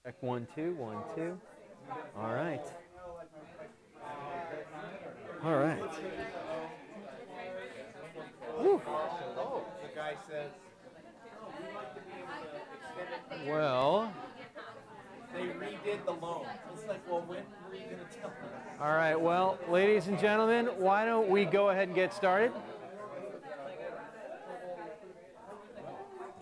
Check 1, 2, 1, 2. All right. All right. Whew. Oh, the guy says Well, they redid the loan. It's like, well, when were you going to tell us? all right. Well, ladies and gentlemen, why don't we go ahead and get started?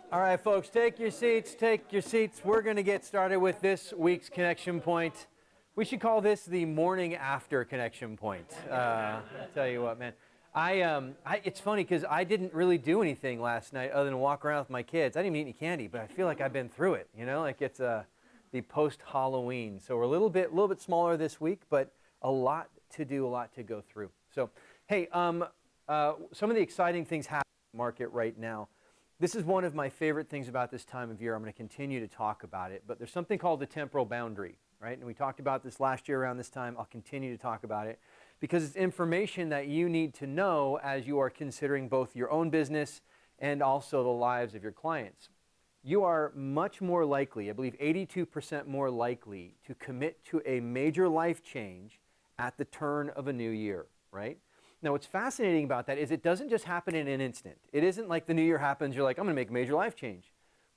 All right, folks, take your seats. Take your seats. We're going to get started with this week's Connection Point. We should call this the morning after Connection Point. I'll tell you what, man. It's funny because I didn't really do anything last night other than walk around with my kids. I didn't even eat any candy, but I feel like I've been through it. You know, like it's the post-Halloween. So we're a little bit smaller this week, but a lot to do, a lot to go through. So, hey, some of the exciting things happening in the market right now. This is one of my favorite things about this time of year. I'm going to continue to talk about it, but there's something called the temporal boundary, right? And we talked about this last year around this time. I'll continue to talk about it because it's information that you need to know as you are considering both your own business and also the lives of your clients. You are much more likely, I believe 82% more likely, to commit to a major life change at the turn of a new year, right? Now, what's fascinating about that is it doesn't just happen in an instant. It isn't like the new year happens, you're like, I'm going to make a major life change.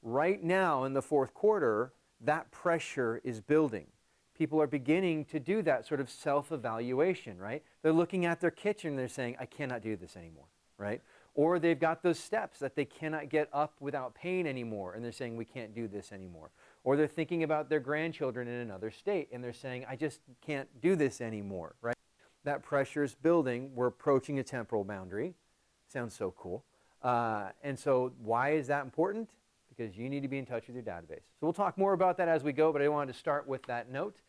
Right now in the fourth quarter, that pressure is building. People are beginning to do that sort of self-evaluation, right? They're looking at their kitchen and they're saying, I cannot do this anymore, right? Or they've got those steps that they cannot get up without pain anymore, and they're saying, we can't do this anymore. Or they're thinking about their grandchildren in another state, and they're saying, I just can't do this anymore, right? That pressure is building. We're approaching a temporal boundary. Sounds so cool. And so why is that important? Because you need to be in touch with your database. So we'll talk more about that as we go, but I wanted to start with that note.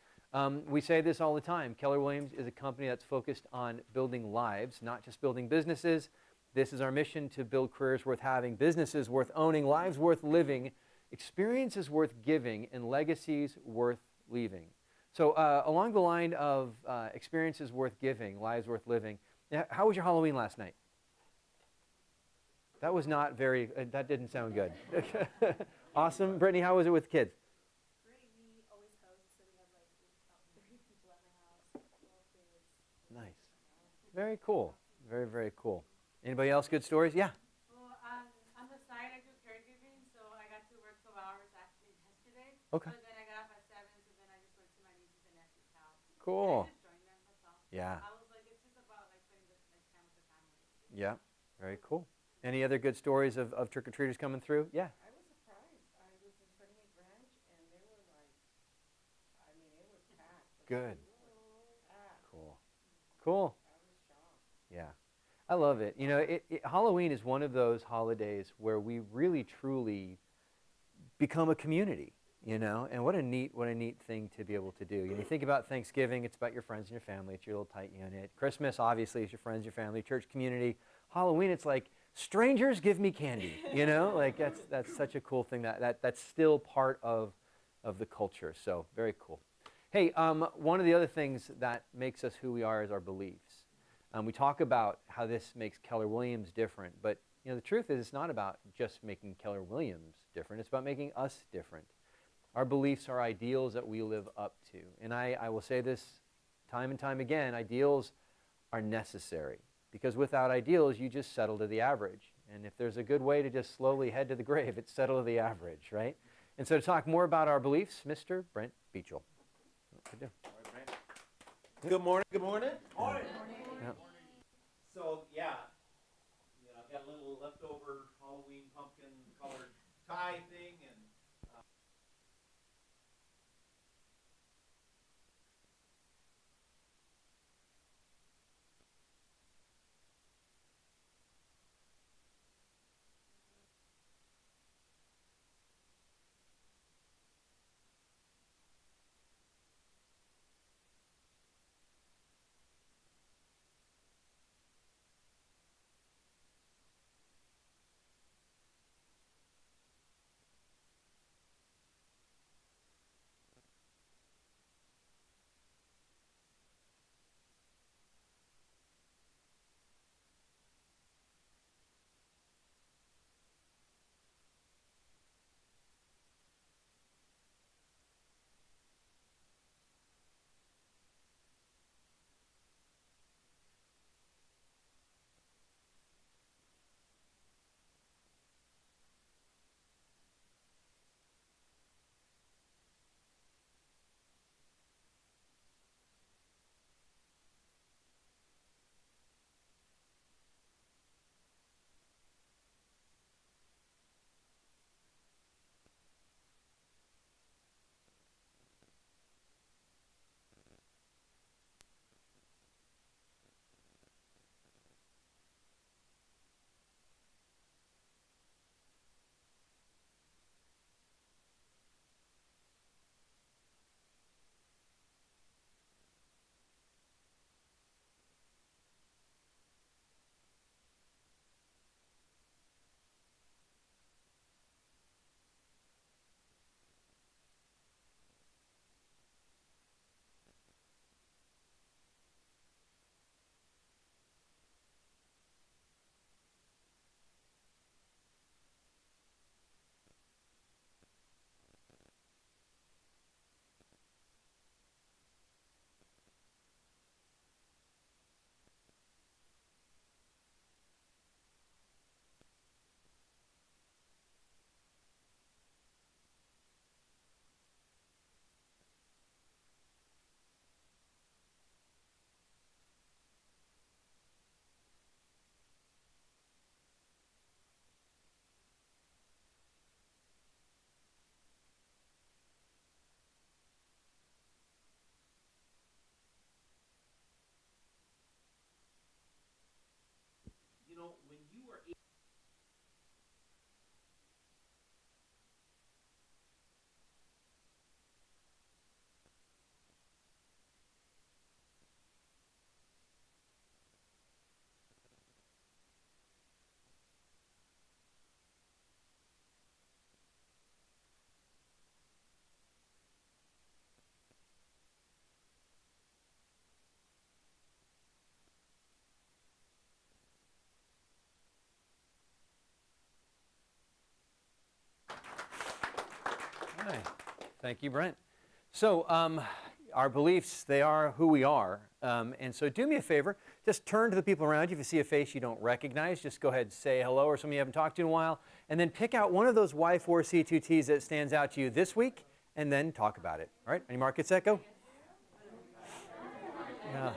We say this all the time. Keller Williams is a company that's focused on building lives, not just building businesses. This is our mission, to build careers worth having, businesses worth owning, lives worth living, experiences worth giving, and legacies worth leaving. So along the line of experiences worth giving, lives worth living, how was your Halloween last night? That was not very, that didn't sound good. Awesome. Brittany, how was it with kids? Great. We always host, so we have like about 30 people at my house, 12 kids. Nice. Very cool. Very, very cool. Anybody else good stories? Yeah. Well, on the side, I do caregiving, so I got to work 12 hours actually yesterday. Okay. But then I got off at 7, so then I just went to my nieces and nephew's house. Cool. And I just joined them, that's all. Yeah. I was like, it's just about like spending like time with the family. Yeah. Very cool. Any other good stories of trick-or-treaters coming through? Yeah. I was surprised. I was in Sunny Branch, and they were like, I mean, it was packed. Good. Packed. Cool. Cool. I was shocked. Yeah. I love it. You know, Halloween is one of those holidays where we really, truly become a community, you know, and what a neat thing to be able to do. You know, you think about Thanksgiving, it's about your friends and your family. It's your little tight unit. Christmas, obviously, is your friends, your family, church community. Halloween, it's like, strangers give me candy, you know? Like, that's such a cool thing. That's still part of the culture, so very cool. Hey, one of the other things that makes us who we are is our beliefs. We talk about how this makes Keller Williams different, but you know, the truth is it's not about just making Keller Williams different. It's about making us different. Our beliefs are ideals that we live up to. And I will say this time and time again, ideals are necessary. Because without ideals, you just settle to the average. And if there's a good way to just slowly head to the grave, it's settle to the average, right? And so to talk more about our beliefs, Mr. Brent Beachel. What do? Good morning. Good morning. Morning. Yeah. So yeah, I've got a little leftover Halloween pumpkin colored tie thing, and Thank you, Brent. So our beliefs, they are who we are. And so do me a favor, just turn to the people around you. If you see a face you don't recognize, just go ahead and say hello, or somebody you haven't talked to in a while, and then pick out one of those Y4C2Ts that stands out to you this week, and then talk about it. All right, any mark, get set, go. Yeah.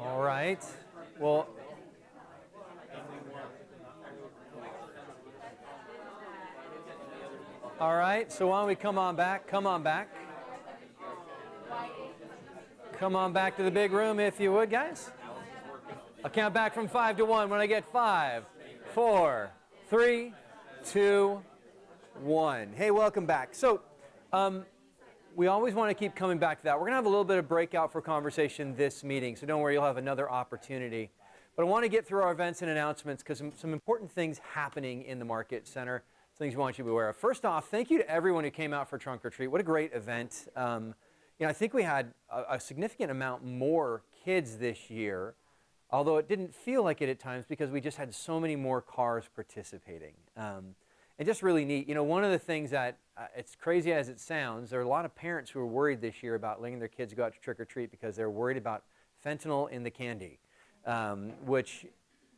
All right. Well, all right. So why don't we come on back? Come on back. Come on back to the big room if you would, guys. I'll count back from 5 to 1 when I get 5, 4, 3, 2, 1. Hey, welcome back. So we always want to keep coming back to that. We're going to have a little bit of breakout for conversation this meeting, so don't worry, you'll have another opportunity. But I want to get through our events and announcements because some important things happening in the Market Center, things we want you to be aware of. First off, thank you to everyone who came out for Trunk or Treat. What a great event. I think we had a significant amount more kids this year, although it didn't feel like it at times because we just had so many more cars participating. And just really neat. One of the things that, it's crazy as it sounds, there are a lot of parents who are worried this year about letting their kids go out to trick or treat because they're worried about fentanyl in the candy, which,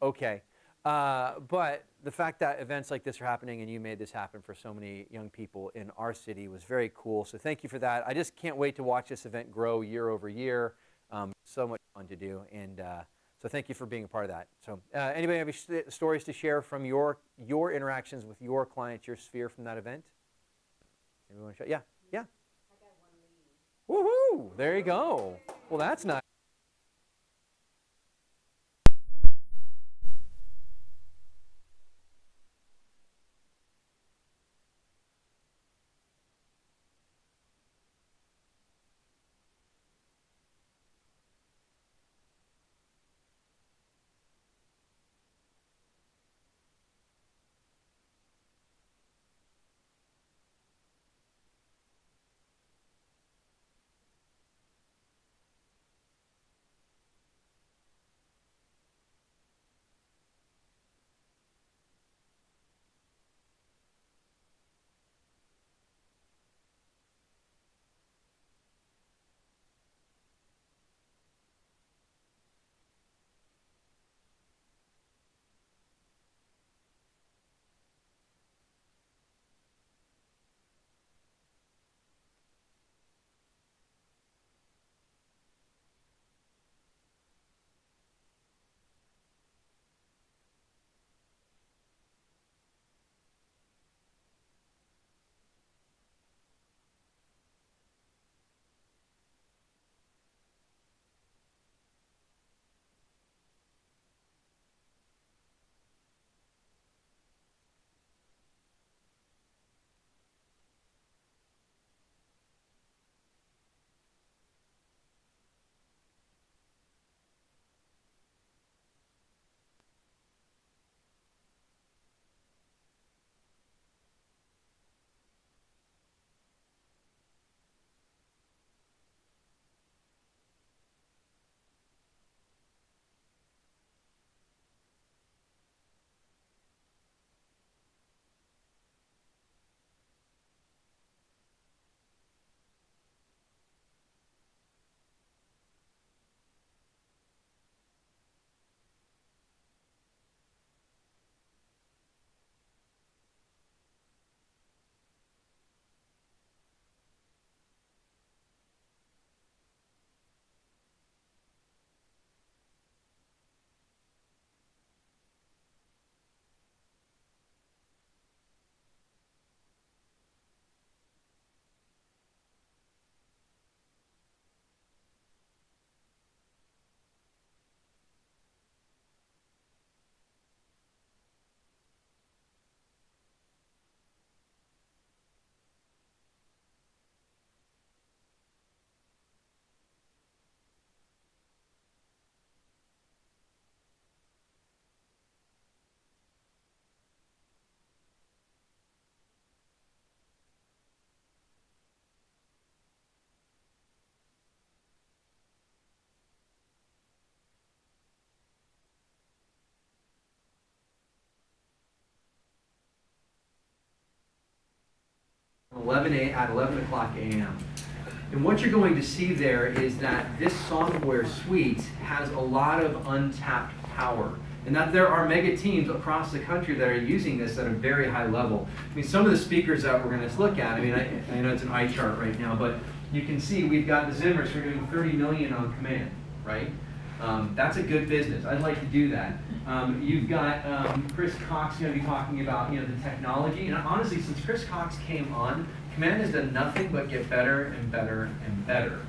okay. But the fact that events like this are happening and you made this happen for so many young people in our city was very cool. So thank you for that. I just can't wait to watch this event grow year over year. So much fun to do. And so thank you for being a part of that. So anybody have any stories to share from your interactions with your clients, your sphere from that event? Anybody want to share? Yeah, yeah. I got one lead. Woohoo! There you go. Well, that's nice. at 11 o'clock a.m. And what you're going to see there is that this software suite has a lot of untapped power. And that there are mega teams across the country that are using this at a very high level. I mean, some of the speakers that we're going to look at, I mean, I know it's an eye chart right now, but you can see we've got the Zimmers who are doing 30 million on command, right? That's a good business. I'd like to do that. You've got Chris Cox going to be talking about the technology. And honestly, since Chris Cox came on, command has done nothing but get better and better and better.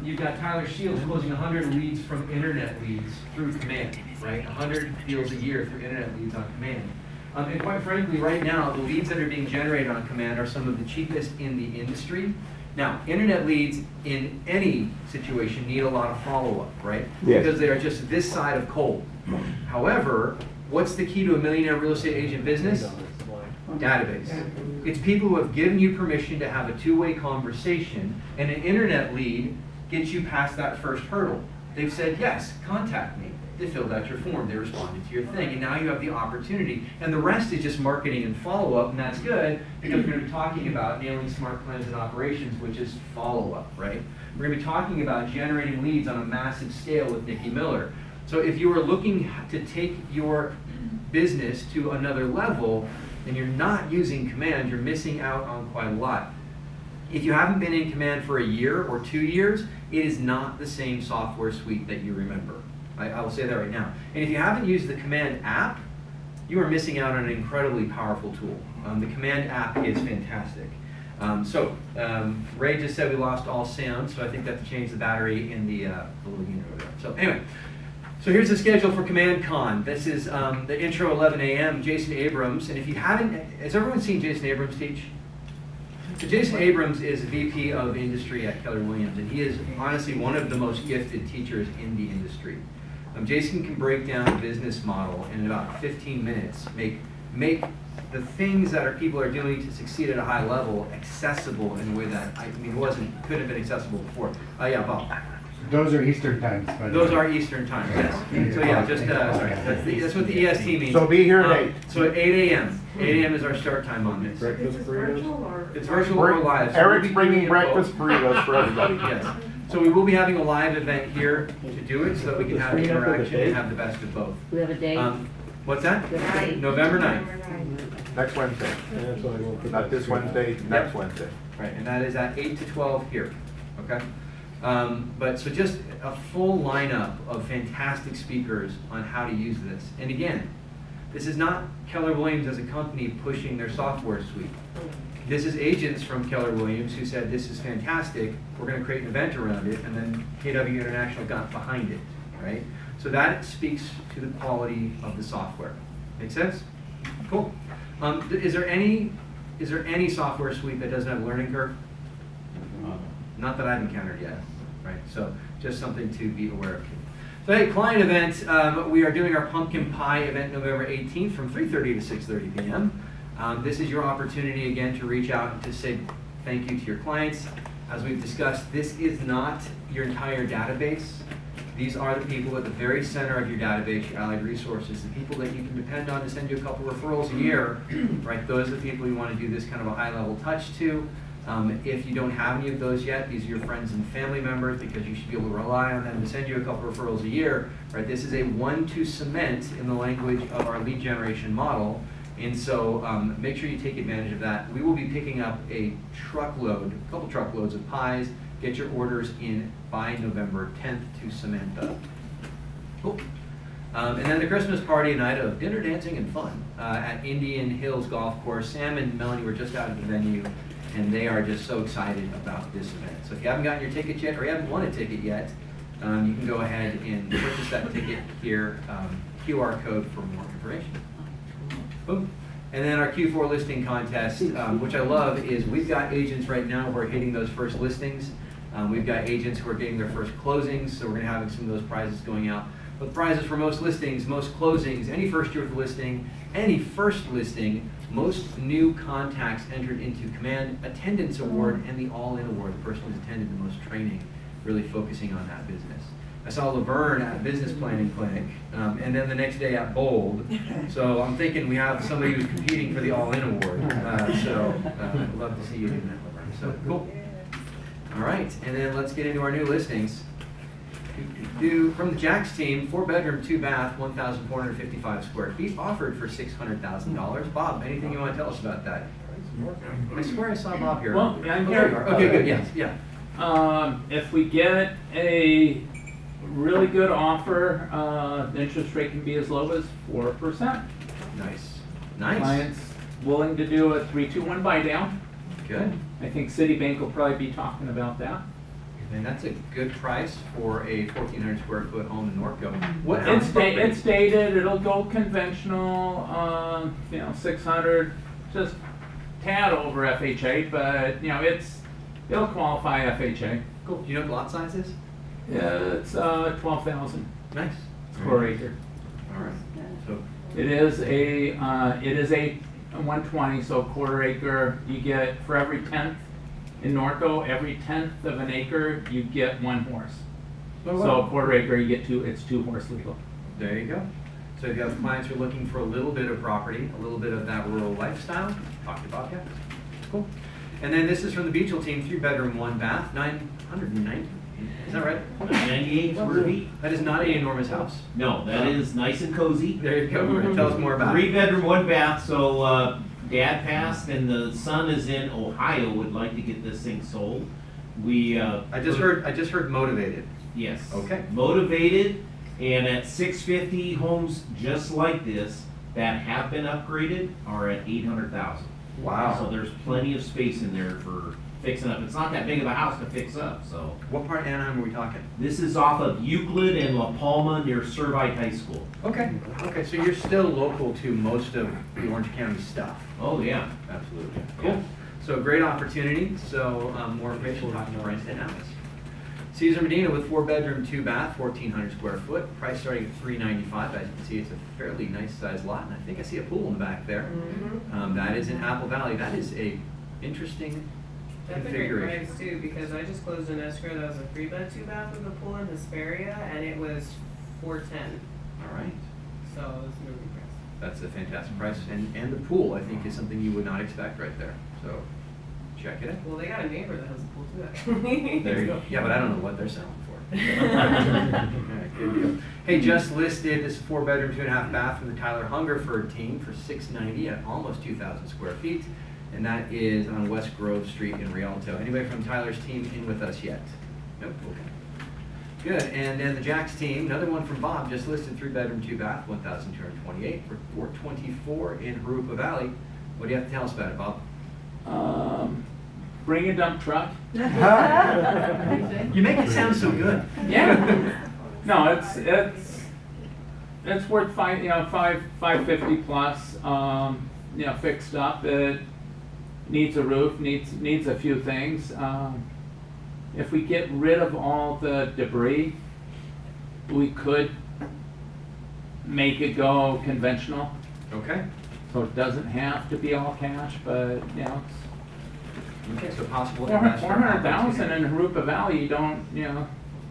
You've got Tyler Shields closing 100 leads from internet leads through command, right? 100 deals a year through internet leads on command. And quite frankly, right now, the leads that are being generated on command are some of the cheapest in the industry. Now, internet leads in any situation need a lot of follow-up, right? Yes. Because they are just this side of cold. However, what's the key to a millionaire real estate agent business? Database. It's people who have given you permission to have a two-way conversation, and an internet lead gets you past that first hurdle. They've said, yes, contact me. They filled out your form, they responded to your thing, and now you have the opportunity. And the rest is just marketing and follow-up, and that's good, because we're going to be talking about nailing smart plans and operations, which is follow-up, right? We're going to be talking about generating leads on a massive scale with Nikki Miller. So if you are looking to take your business to another level, and you're not using command, you're missing out on quite a lot. If you haven't been in command for a year or 2 years, it is not the same software suite that you remember. I will say that right now. And if you haven't used the command app, you are missing out on an incredibly powerful tool. The command app is fantastic. Ray just said we lost all sound, so I think that to change the battery in the little unit over there. So anyway. So here's the schedule for Command Con. This is the intro 11 a.m. Jason Abrams, and if you haven't, has everyone seen Jason Abrams teach? So Jason Abrams is VP of Industry at Keller Williams, and he is honestly one of the most gifted teachers in the industry. Jason can break down a business model in about 15 minutes, make the things that people are doing to succeed at a high level accessible in a way that couldn't have been accessible before. Yeah, Bob. Those are Eastern times. by the Those way. are Eastern time, yes. So yeah, just, sorry, that's what the EST means. So be here at 8. So at 8 a.m. 8 a.m. is our start time on this. Breakfast Is this burritos? virtual or? It's virtual or live. So Eric's we'll be bringing doing it both. breakfast burritos for everybody. Yes. So we will be having a live event here to do it so that we can have the Bring up with a interaction and date. have the best of both. We have a date? What's that? Good night. November 9th. Next Wednesday. Yeah, that's why I won't put Not that this through. Wednesday, next Wednesday. Right, and that is at 8 to 12 here, okay? But so just a full lineup of fantastic speakers on how to use this. And again, this is not Keller Williams as a company pushing their software suite. This is agents from Keller Williams who said, this is fantastic, we're going to create an event around it, and then KW International got behind it, right? So that speaks to the quality of the software. Make sense? Cool. Is there any software suite that doesn't have a learning curve? Not that I've encountered yet, right? So just something to be aware of. So hey, client event, we are doing our pumpkin pie event November 18th from 3:30 to 6:30 p.m. This is your opportunity again to reach out and to say thank you to your clients. As we've discussed, this is not your entire database. These are the people at the very center of your database, your allied resources, the people that you can depend on to send you a couple referrals a year, right? Those are the people you want to do this kind of a high-level touch to. If you don't have any of those yet, these are your friends and family members because you should be able to rely on them to send you a couple referrals a year, right? This is a one-to cement in the language of our lead generation model. And so make sure you take advantage of that. We will be picking up a couple truckloads of pies. Get your orders in by November 10th to cement that. Cool. And then the Christmas party night of dinner, dancing, and fun at Indian Hills Golf Course. Sam and Melanie were just out of the venue, and they are just so excited about this event. So if you haven't gotten your ticket yet, or you haven't won a ticket yet, you can go ahead and purchase that ticket here, QR code for more information. Boom. And then our Q4 listing contest, which I love, is we've got agents right now who are hitting those first listings. We've got agents who are getting their first closings, so we're going to have some of those prizes going out. But prizes for most listings, most closings, any first year of the listing, any first listing, most new contacts entered into Command, attendance award, and the all-in award, the person who's attended the most training, really focusing on that business. I saw Laverne at Business Planning Clinic, and then the next day at Bold. So I'm thinking we have somebody who's competing for the All In Award. I'd love to see you in that, Laverne. So cool. All right, and then let's get into our new listings. From the Jacks team, 4-bedroom, 2-bath, 1,455 square feet, offered for $600,000. Bob, anything you want to tell us about that? I swear I saw Bob here. Well, I'm Oh, here. there you are. Okay, good, yes, yeah. If we get a really good offer, the interest rate can be as low as 4%. Nice. Clients willing to do a 3-2-1 buy down. Good. I think Citibank will probably be talking about that. And that's a good price for a 1,400 square foot home in Norco. What It's dated, it'll go conventional, 600, just tad over FHA, but, it'll qualify FHA. Cool. Do you know what the lot size is? It's 12,000 Nice. square acre. All right. So, It is a 120, so quarter acre, you get, for every 10th in Norco, every 10th of an acre, you get 1 horse. So a quarter acre, you get it's 2 horse legal. there you go. So if you have clients who are looking for a little bit of property, a little bit of that rural lifestyle, talk to Bobcat. Cool. And then this is from the Beachell team, 3-bedroom, 1-bath, 990. Is that right? 98 square feet? That is not an enormous house. No, that is nice and cozy. There you go. Tell us more about it. 3-bedroom, 1-bath, so, dad passed and the son is in Ohio, would like to get this thing sold. We, I just heard motivated. Yes. Okay. Motivated, and at 650, homes just like this that have been upgraded are at 800,000. Wow. So there's plenty of space in there for fixing up. It's not that big of a house to fix up, so. What part of Anaheim are we talking? This is off of Euclid and La Palma near Servite High School. Okay. Okay, so you're still local to most of the Orange County stuff. Oh, yeah. Absolutely. Cool. So great opportunity. So more information, we'll talk to Brent and Alice. Cesar Medina with 4-bedroom, 2-bath, 1,400 square foot. Price starting at $395. As you can see, it's a fairly nice sized lot, and I think I see a pool in the back there. That is in Apple Valley. That is a interesting That's a great configuration. price too, because I just closed an escrow that was a 3-bed, 2-bath with a pool in Hesperia, and it was $410, All right. so it was a really good price. That's a fantastic price. And the pool, I think, is something you would not expect right there. So check it out. Well, they got a neighbor that has a pool too, actually. There you go. Yeah, but I don't know what they're selling for. All right, good deal. Hey, just listed this 4-bedroom, 2.5-bath from the Tyler Hungerford team for $690 at almost 2,000 square feet, and that is on West Grove Street in Rialto. Anybody from Tyler's team in with us yet? Nope. Okay. Good. And then the Jacks team, another one from Bob, just listed 3-bedroom, 2-bath, 1,228 for $424 in Harupa Valley. What do you have to tell us about it, Bob? Bring a dump truck. You make it sound so good. Yeah. No, it's worth $550 plus. Fixed up. It needs a roof. Needs a few things. If we get rid of all the debris, we could make it go conventional. Okay. So it doesn't have to be all cash, but Okay, so possible. 400,000 in Harupa Valley, you don't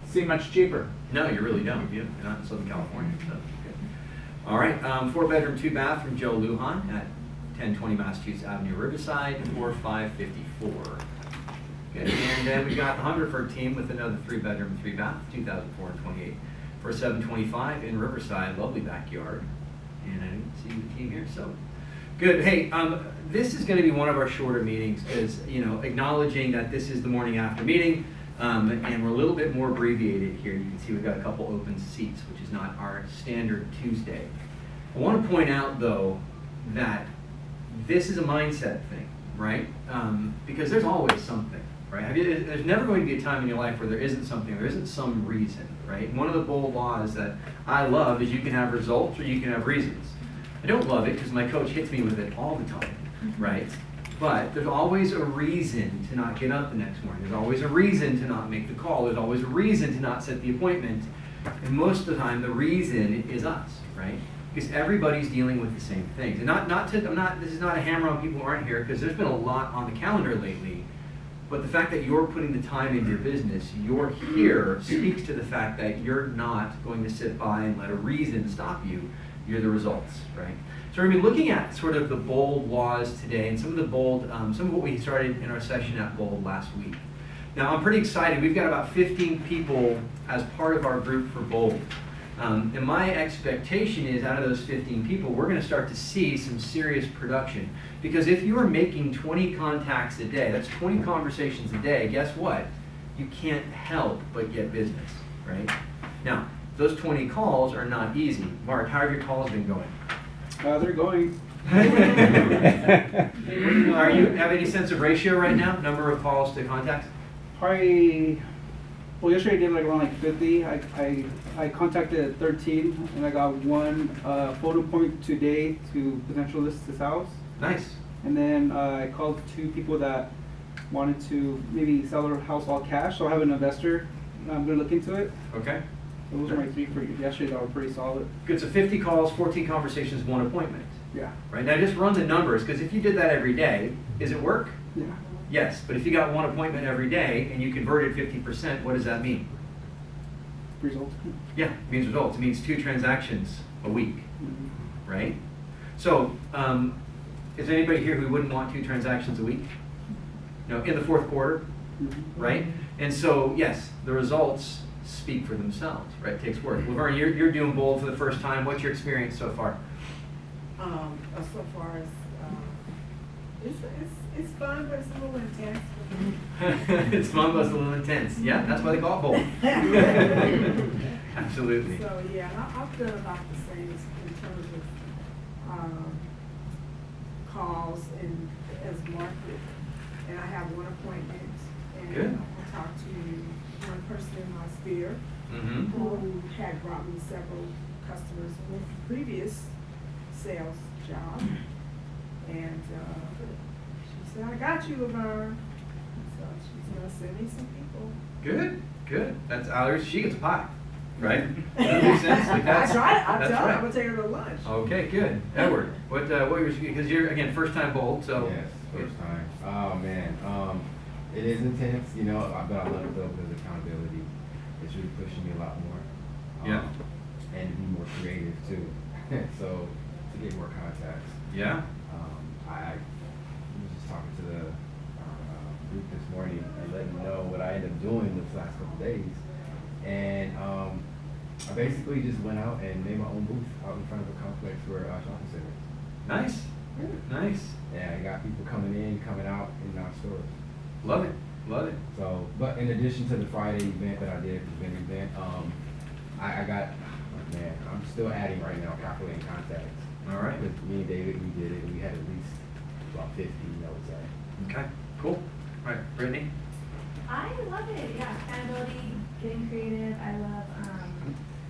see much cheaper. No, you really don't. You're not in Southern California. So good. All right, 4-bedroom, 2-bath from Joe Lujan at 1020 Massachusetts Avenue, Riverside, 4,554. Good. And then we got the Hungerford team with another 3-bedroom, 3-bath, 2,428 for $725 in Riverside. Lovely backyard. And I didn't see the team here, so good. Hey, this is going to be one of our shorter meetings because, acknowledging that this is the morning after meeting, and we're a little bit more abbreviated here. You can see we've got a couple open seats, which is not our standard Tuesday. I want to point out, though, that this is a mindset thing, right? Because there's always something, right? There's never going to be a time in your life where there isn't something, there isn't some reason, right? And one of the bold laws that I love is you can have results or you can have reasons. I don't love it because my coach hits me with it all the time, right? But there's always a reason to not get up the next morning. There's always a reason to not make the call. There's always a reason to not set the appointment. And most of the time, the reason is us, right? Because everybody's dealing with the same things. And this is not a hammer on people who aren't here, because there's been a lot on the calendar lately. But the fact that you're putting the time into your business, you're here, speaks to the fact that you're not going to sit by and let a reason stop you. You're the results, right? So we're going to be looking at sort of the BOLD laws today and some of the BOLD, some of what we started in our session at BOLD last week. Now I'm pretty excited. We've got about 15 people as part of our group for BOLD. And my expectation is out of those 15 people, we're going to start to see some serious production. Because if you are making 20 contacts a day, that's 20 conversations a day, guess what? You can't help but get business, right? Now, those 20 calls are not easy. Mark, how have your calls been going? They're going. Are you have any sense of ratio right now? Number of calls to contacts? Probably, well, yesterday I did like around like 50. I contacted 13 and I got one photo point today to potential list this house. Nice. And then I called 2 people that wanted to maybe sell their house all cash. So I have an investor. I'm going to look into it. Okay. So those are my 3 for yesterday that were pretty solid. Good. So 50 calls, 14 conversations, 1 appointment. Yeah. Right. Now just run the numbers, because if you did that every day, is it work? Yeah. Yes. But if you got 1 appointment every day and you converted 50%, what does that mean? Results. Yeah, it means results. It means 2 transactions a week, Mhm. right? So, is there anybody here who wouldn't want 2 transactions a week? You know, in the 4th quarter, Mhm. right? And so, yes, the results speak for themselves, right? It takes work. Laverne, you're doing BOLD for the first time. What's your experience so far? So far as, it's fun, but it's a little intense. It's fun, but it's a little intense. Yeah, that's why they call it BOLD. Absolutely. So, yeah, I've done about the same in terms of, calls and as market. And I have 1 appointment, and Good. I talked to 1 person in my sphere Mm-hmm. who had brought me several customers with previous sales job. And, she said, I got you, Laverne. So she's gonna send me some people. Good, good. That's ours. She gets a pie, right? That makes sense. Like that's, I tried, that's I'm right. gonna take her to lunch. Okay, good. Edward, what were your, because you're, again, first time BOLD, so. Yes, first time. Oh, man. It is intense, you know, but I love it though because accountability. It's really pushing me a lot more. Yeah. And to be more creative too. So, to get more contacts. Yeah. I was just talking to the group this morning and letting them know what I ended up doing this last couple of days. And I basically just went out and made my own booth out in front of a complex for shopping centers. Nice, nice. Yeah, I got people coming in, coming out in our stores. Love it, love it. So, but in addition to the Friday event that I did, the vendor event, I got, man, I'm still adding right now, calculating contacts. All right. With me and David, we did it, and we had at least about 50, I would say. Okay, cool. All right, Brittany? I love it, yeah, accountability, getting creative, I love,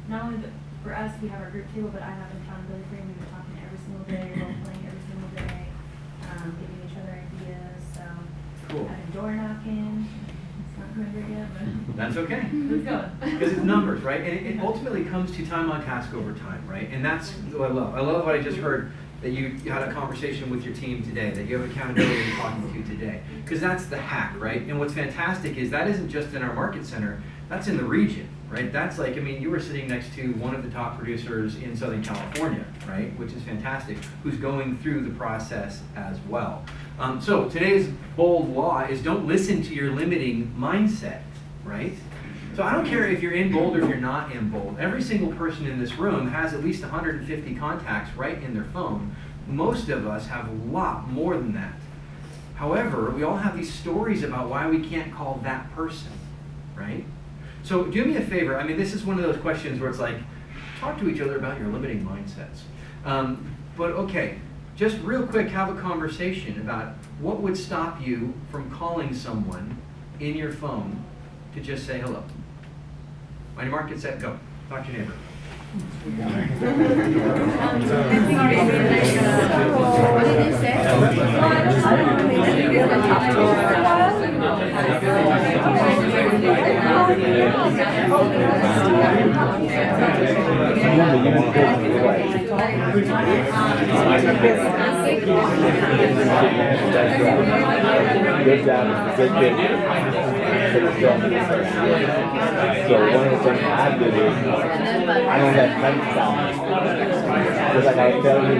not only for us, we have our group table, but I have an accountability frame, we've been talking every single day, role playing every single day, giving each other ideas, so. Cool. Having door knocking, it's not going great yet, but That's okay. it's going. Because it's numbers, right? And it ultimately comes to time on task over time, right? And that's what I love. I love what I just heard, that you had a conversation with your team today, that you have accountability talking to today. Because that's the hack, right? And what's fantastic is that isn't just in our market center, that's in the region, right? That's like, I mean, you were sitting next to one of the top producers in Southern California, right? Which is fantastic, who's going through the process as well. So today's BOLD law is don't listen to your limiting mindset, right? So I don't care if you're in BOLD or if you're not in BOLD. Every single person in this room has at least 150 contacts right in their phone. Most of us have a lot more than that. However, we all have these stories about why we can't call that person, right? So do me a favor. I mean, this is one of those questions where it's like, talk to each other about your limiting mindsets. But okay, just real quick, have a conversation about what would stop you from calling someone in your phone to just say hello. On your mark, get set, go. Talk to your neighbor. Your job is to get business. So one of the things I do is I don't have bank accounts. Just like I was telling you,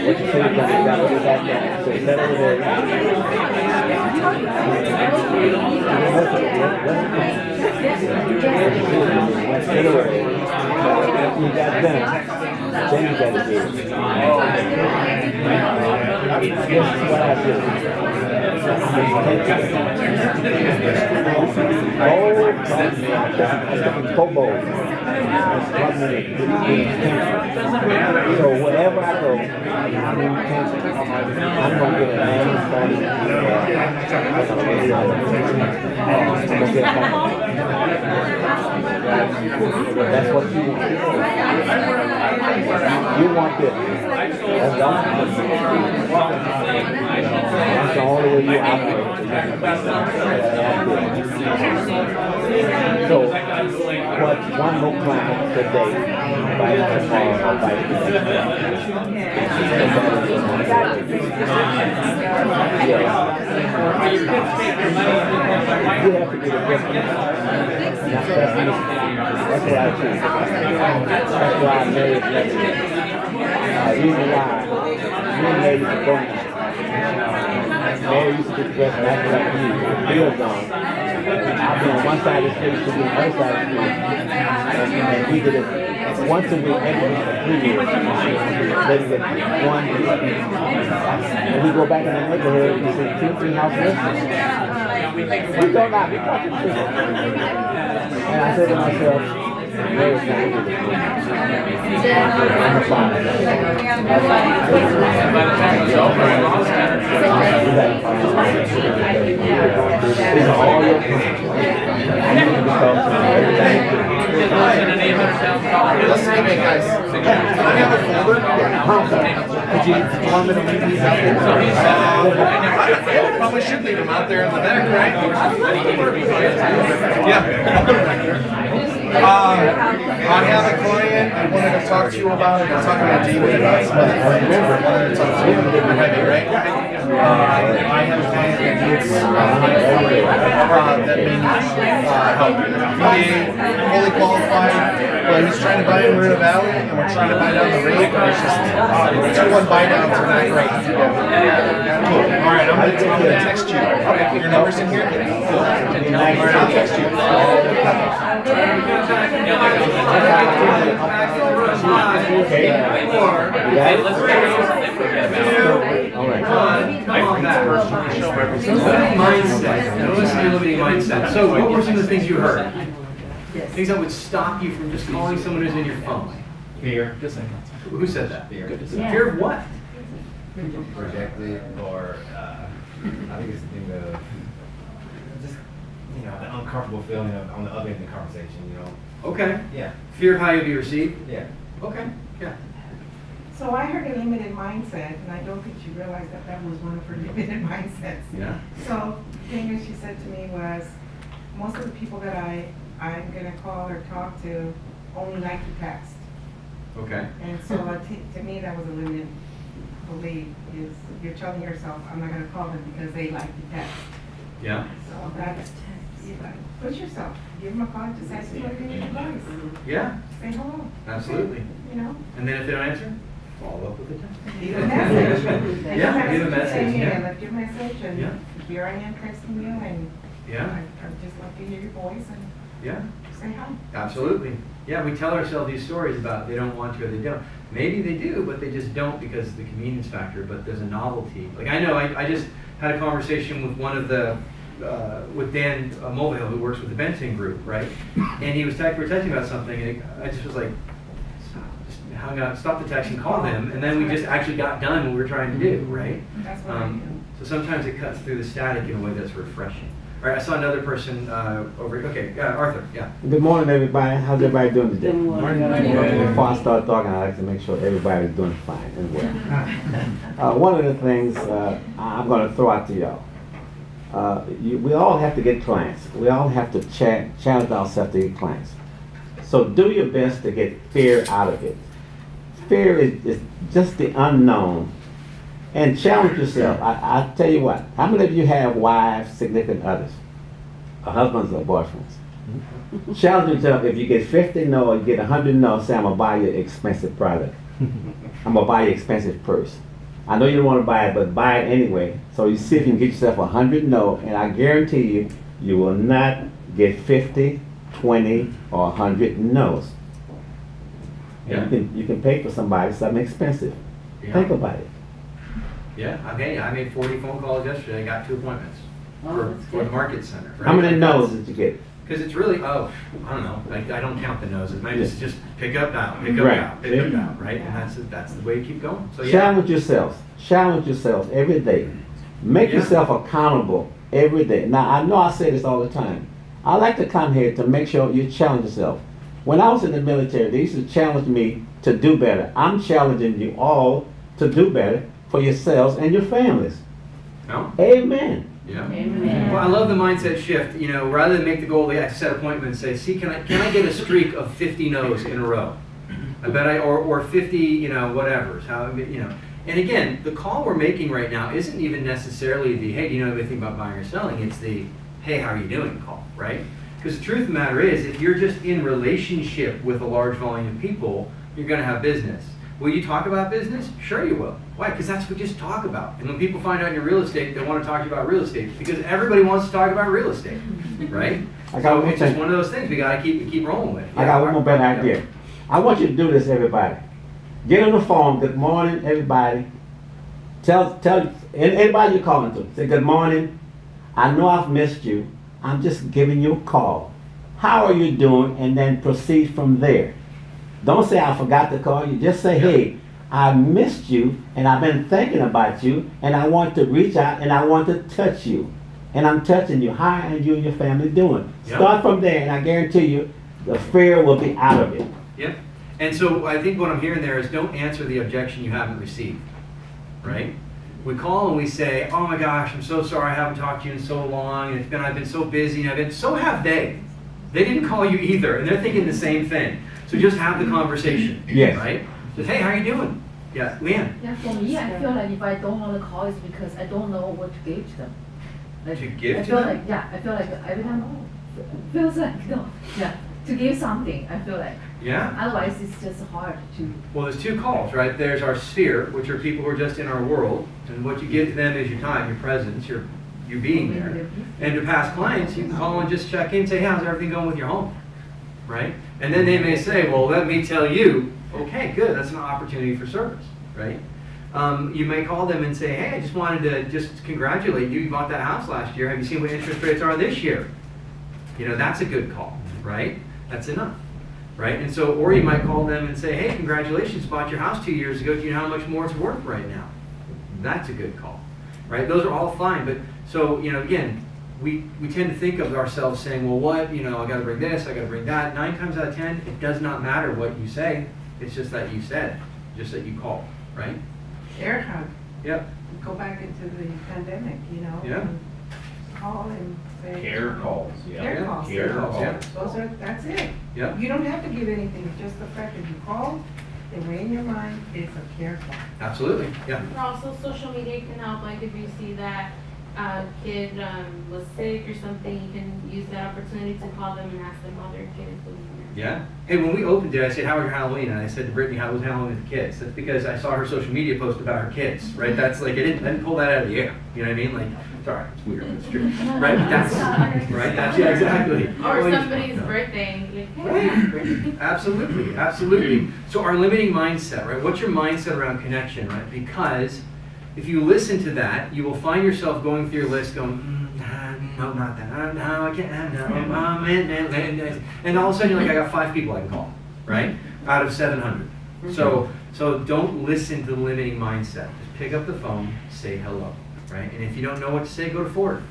what you say is going to be done with that. So set over there. You got done. Then you got to do it. This is what I do. Kobo. So wherever I go, I'm going to get a name from that's what you want. You want this. That's the only way you operate. So, what's one more client today? By tomorrow or by you have to get a different. That's what I choose. That's why I married Leslie. Reason why me and Mary used to go now. Mary used to dress back like me, Bill's gone. I'll be on one side of the street, she'll be on the other side of the street. And we did it once a week, every week for 3 years. Then we get one week. And we go back in the neighborhood and we see 2-3 houses. We go now, we talk to people. And I said to myself, Mary's not into this. I'm a father. These are all your plans. Listen to me, guys. Do you have a folder? Could you want me to leave these out there? Probably should leave them out there in the back, right? Yeah. I have a client I wanted to talk to you about. I'm talking about David about some other clients. I wanted to talk to you about heavy, right? I have a client that needs that needs help. He fully qualified, but he's trying to buy in Marina Valley, and we're trying to buy down the rate. It's just 2-1 buy downs are not great. Cool. All right, I'm gonna text you. Your number's in here. Cool. All right, I'll text you. Limiting mindset. So what were some of the things you heard? Things that would stop you from just calling someone who's in your phone? Fear. Who said that? Fear. Fear of what? Rejected, or I think it's the thing of just, you know, the uncomfortable feeling of on the other end of the conversation, you know. Okay. Yeah. Fear of how you'll be received? Yeah. Okay. Yeah. So I heard a limited mindset, and I don't think she realized that that was one of her limited mindsets. Yeah. So the thing that she said to me was, most of the people that I'm gonna call or talk to only like to text. Okay. And so to me, that was a limited belief, is you're telling yourself, I'm not gonna call them because they like to text. Yeah. So that's, push yourself, give them a call, just ask them what they need advice. Yeah. Say hello. Absolutely. You know? And then if they don't answer, follow up with a text. Leave a message. Yeah, leave a message, Say, hey, yeah. I left your message, and Yeah. here I am texting you, and Yeah. I'd just like to hear your voice and Yeah. say hi. Absolutely. Yeah, we tell ourselves these stories about they don't want to or they don't. Maybe they do, but they just don't because of the convenience factor, but there's a novelty. Like I know, I just had a conversation with one of the, with Dan Mulvihill, who works with the Benton Group, right? And he was we were texting about something, and I just was like, just hung up, stopped the text and called him, and then we just actually got done what we were trying to do, right? That's what I do. So sometimes it cuts through the static in a way that's refreshing. All right, I saw another person over here. Okay, Arthur, yeah. Good morning, everybody. How's everybody doing today? Good morning. Before I start talking, I like to make sure everybody's doing fine and well. One of the things I'm going to throw out to y'all. We all have to get clients. We all have to challenge ourselves to get clients. So do your best to get fear out of it. fear is just the unknown. And challenge yourself. I tell you what, how many of you have wives, significant others? Or husbands or boyfriends? Challenge yourself, if you get 50 no or you get 100 no, say I'm gonna buy you an expensive product. I'm gonna buy you an expensive purse. I know you don't wanna buy it, but buy it anyway. So you see if you can get yourself 100 no, and I guarantee you, you will not get 50, 20, or 100 no's. Yeah. You can pay for somebody something expensive. Yeah. Think about it. Yeah, I made 40 phone calls yesterday, I got 2 appointments for the market center. How many no's did you get? Because it's really, I don't know, I don't count the noses, I just pick up, down, pick up, Right. down, pick up, down, right? And that's the way you keep going, so yeah. Challenge yourselves every day. Make Yeah. yourself accountable every day. Now, I know I say this all the time. I like to come here to make sure you challenge yourself. When I was in the military, they used to challenge me to do better. I'm challenging you all to do better for yourselves and your families. No? Amen. Yeah. Amen. Well, I love the mindset shift, rather than make the goal, I set appointments, say, see, can I get a streak of 50 no's in a row? I bet or 50, whatever, And again, the call we're making right now isn't even necessarily the, hey, do you know anything about buying or selling? It's the, hey, how are you doing call, right? Because the truth of the matter is, if you're just in relationship with a large volume of people, you're going to have business. Will you talk about business? Sure you will. Why? Because that's what we just talk about. And when people find out you're real estate, they want to talk to you about real estate because everybody wants to talk about real estate, right? I got So one more it's just thing. one of those things we got to keep rolling with. I got one more better idea. I want you to do this, everybody. Get on the phone. Good morning, everybody. Tell anybody you're calling to. Say, good morning. I know I've missed you. I'm just giving you a call. How are you doing? And then proceed from there. Don't say I forgot to call you. Just say, hey, I missed you and I've been thinking about you and I want to reach out and I want to touch you. And I'm touching you. How are you and your family doing? Yep. Start from there and I guarantee you the fear will be out of it. Yep. And so I think what I'm hearing there is don't answer the objection you haven't received, right? We call and we say, oh my gosh, I'm so sorry I haven't talked to you in so long, and I've been so busy, and so have they. They didn't call you either, and they're thinking the same thing. So just have the conversation, Yes. right? Just, hey, how are you doing? Yeah, Leanne. Yeah, for me, I feel like if I don't want to call, it's because I don't know what to give to them. Like, To give I to feel them? like, yeah, I feel like every time, feels like, to give something, I feel like. Yeah? Otherwise, it's just hard to. Well, there's 2 calls, right? There's our sphere, which are people who are just in our world, and what you give to them is your time, your presence, your you being there. And to past clients, you can call and just check in and say, hey, how's everything going with your home? Right? And then they may say, well, let me tell you, okay, good, that's an opportunity for service, right? You may call them and say, hey, I just wanted to just congratulate you. You bought that house last year. Have you seen what interest rates are this year? That's a good call, right? That's enough, right? And so, or you might call them and say, hey, congratulations, bought your house 2 years ago. Do you know how much more it's worth right now? That's a good call, right? Those are all fine, but so, again, we tend to think of ourselves saying, well, what, I got to bring this, I got to bring that. 9 times out of 10, it does not matter what you say. It's just that you said, just that you called, right? Air hug. Yep. Go back into the pandemic, Yeah. and call and say. Care calls, yeah. Care calls. Care calls, yeah. That's it. Yeah. You don't have to give anything, just the fact that you called, they weigh in your mind, it's a care call. Absolutely, yeah. Also, social media can help, like if you see that a kid was sick or something, you can use that opportunity to call them and ask them how their kid is doing. Yeah. Hey, when we opened it, I said, how was your Halloween? And I said to Brittany, how was Halloween with the kids? That's because I saw her social media post about her kids, right? That's like, I didn't pull that out of the air. You know what I mean? Like, sorry, it's weird, it's true. Right? That's, right? That's, yeah, exactly. Or somebody's birthday. Right. Absolutely, absolutely. So our limiting mindset, right? What's your mindset around connection, right? Because if you listen to that, you will find yourself going through your list going, no, not that, no, I can't, no, and all of a sudden you're like, I got 5 people I can call, right? Out of 700. So don't listen to the limiting mindset. Just pick up the phone, say hello, right? And if you don't know what to say, go to Ford.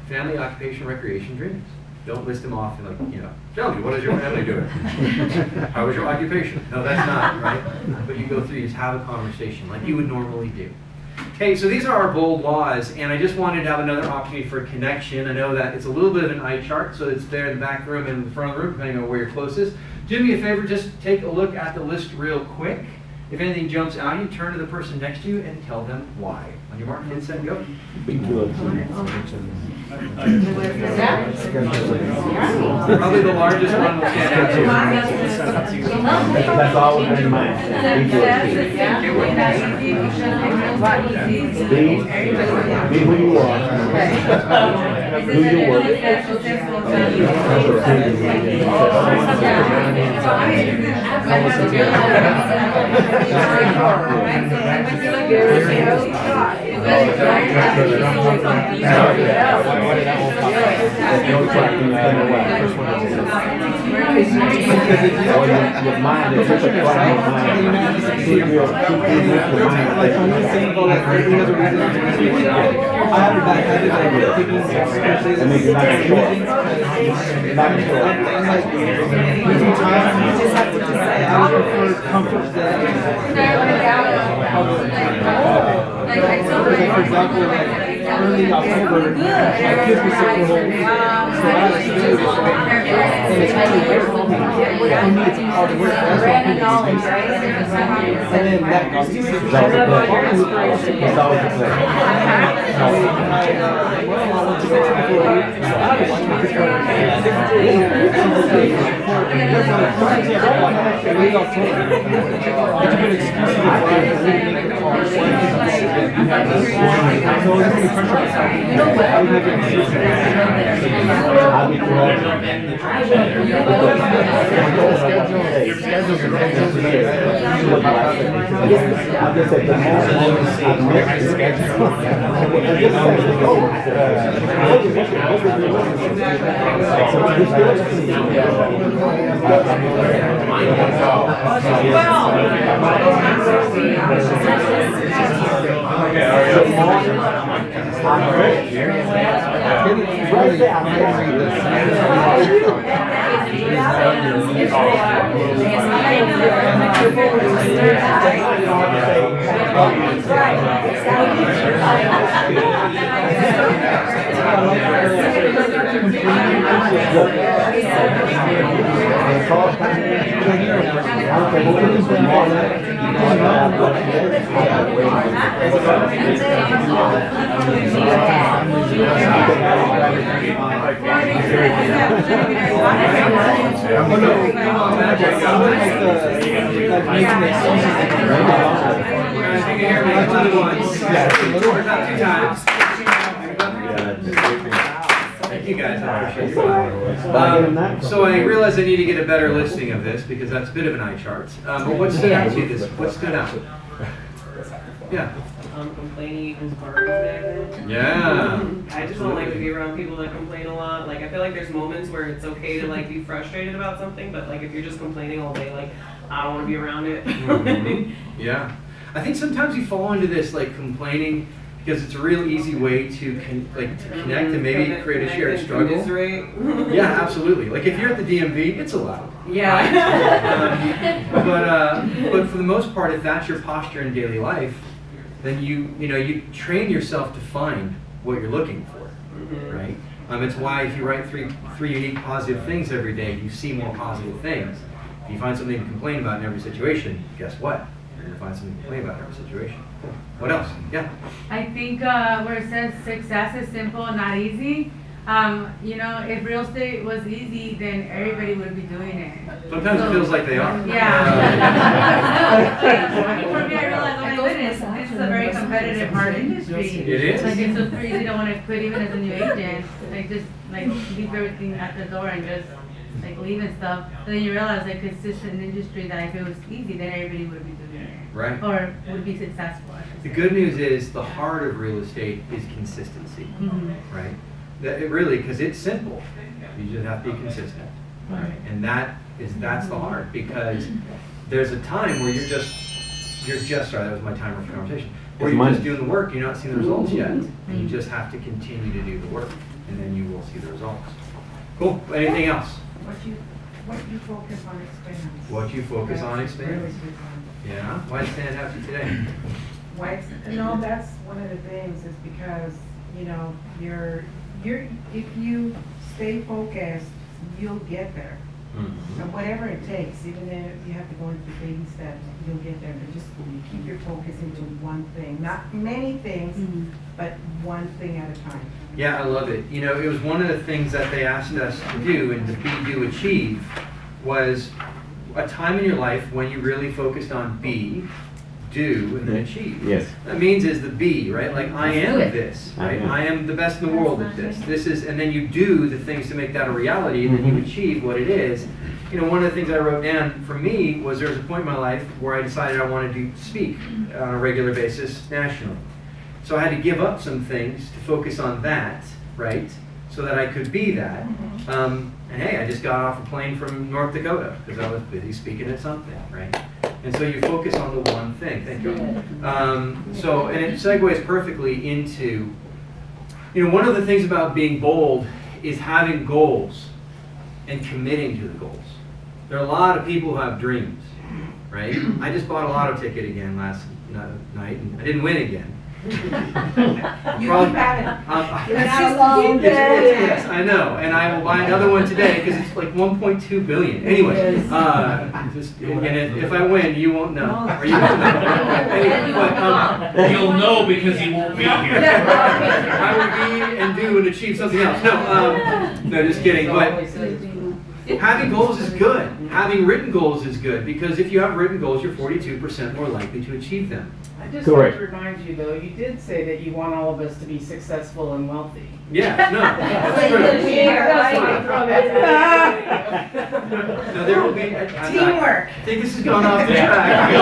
Family, occupation, recreation, dreams. Don't list them off and tell me, what is your family doing? How was your occupation? No, that's not, right? But you go through, you just have a conversation like you would normally do. Okay, so these are our bold laws, and I just wanted to have another opportunity for connection. I know that it's a little bit of an eye chart, so it's there in the back room and in the front of the room, depending on where you're closest. Do me a favor, just take a look at the list real quick. If anything jumps out, you turn to the person next to you and tell them why. On your mark, get set, go. Be good. Probably the largest one will stand out to you. That's all we have in mind. Be good. Be who you are. Do your work. Your mind is such a quiet mind. I have a bad habit of taking expressions and using time. I would prefer comfort than for example, like early October, my kids were sick for home, so I had to do it. And it's really weird for me. For me, it's hard to work. That's what I'm and then that got me sick. It's always a pleasure. It's always a pleasure. I'll be glad. Thank you guys, I appreciate your time. So I realize I need to get a better listing of this because that's a bit of an eye chart. But what stood out to you? What stood out? Yeah. Complaining equals part of it. Yeah. I just don't like to be around people that complain a lot. Like, I feel like there's moments where it's okay to like be frustrated about something, but like if you're just complaining all day, like I don't want to be around it. Yeah. I think sometimes you fall into this like complaining because it's a real easy way to connect and maybe create a shared struggle. Yeah, absolutely. Like if you're at the DMV, it's allowed. Yeah. But for the most part, if that's your posture in daily life, then you train yourself to find what you're looking for, right? It's why if you write three unique positive things every day, you see more positive things. If you find something to complain about in every situation, guess what? You're gonna find something to complain about in every situation. What else? Yeah. I think where it says success is simple, not easy. If real estate was easy, then everybody would be doing it. Sometimes it feels like they are. Yeah. For me, I realized, oh my goodness, this is a very competitive, hard industry. It is. Like it's so easy to want to quit even as a new agent. Like just like leave everything at the door and just like leave and stuff. But then you realize like it's just an industry that if it was easy, then everybody would be doing it. Right. Or would be successful. The good news is the heart of real estate is consistency, right? That it really, because it's simple. You just have to be consistent, right? And that's the heart, because there's a time where you're just sorry, that was my timer for conversation. Where you're just doing the work, you're not seeing the results yet, and you just have to continue to do the work, and then you will see the results. Cool. Anything else? What you focus on expands. What you focus on expands. Yeah. Why did it stand out to you today? That's one of the things is because, if you stay focused, you'll get there. And whatever it takes, even if you have to go into baby steps, you'll get there, but just keep your focus into one thing, not many things, but one thing at a time. Yeah, I love it. You know, it was one of the things that they asked us to do in the Be, Do, Achieve was a time in your life when you really focused on be, do, and then achieve. Yes. That means is the be, right? Like I am Good. this, right? Uh-huh. I am the best in the world at this. This is, and then you do the things to make that a reality, and then you achieve what it is. You know, one of the things I wrote down for me was there was a point in my life where I decided I wanted to speak on a regular basis nationally. So I had to give up some things to focus on that, right? So that I could be that. And hey, I just got off a plane from North Dakota because I was busy speaking at something, right? And so you focus on the one thing. Thank you. And it segues perfectly into, you know, one of the things about being bold is having goals and committing to the goals. There are a lot of people who have dreams, right? I just bought a lotto ticket again last night, and I didn't win again. You keep at it. You're not alone. Yes, I know, and I will buy another one today because it's like 1.2 billion. Anyway, and if I win, you won't know. Or you won't know. Anyway, but, You'll know because you won't be here. I will be and do and achieve something else. No, just kidding. But having goals is good. Having written goals is good because if you have written goals, you're 42% more likely to achieve them. I just Correct. want to remind you, though, you did say that you want all of us to be successful and wealthy. Yeah, no, that's true. No, there will be Teamwork. I think this has gone off the track.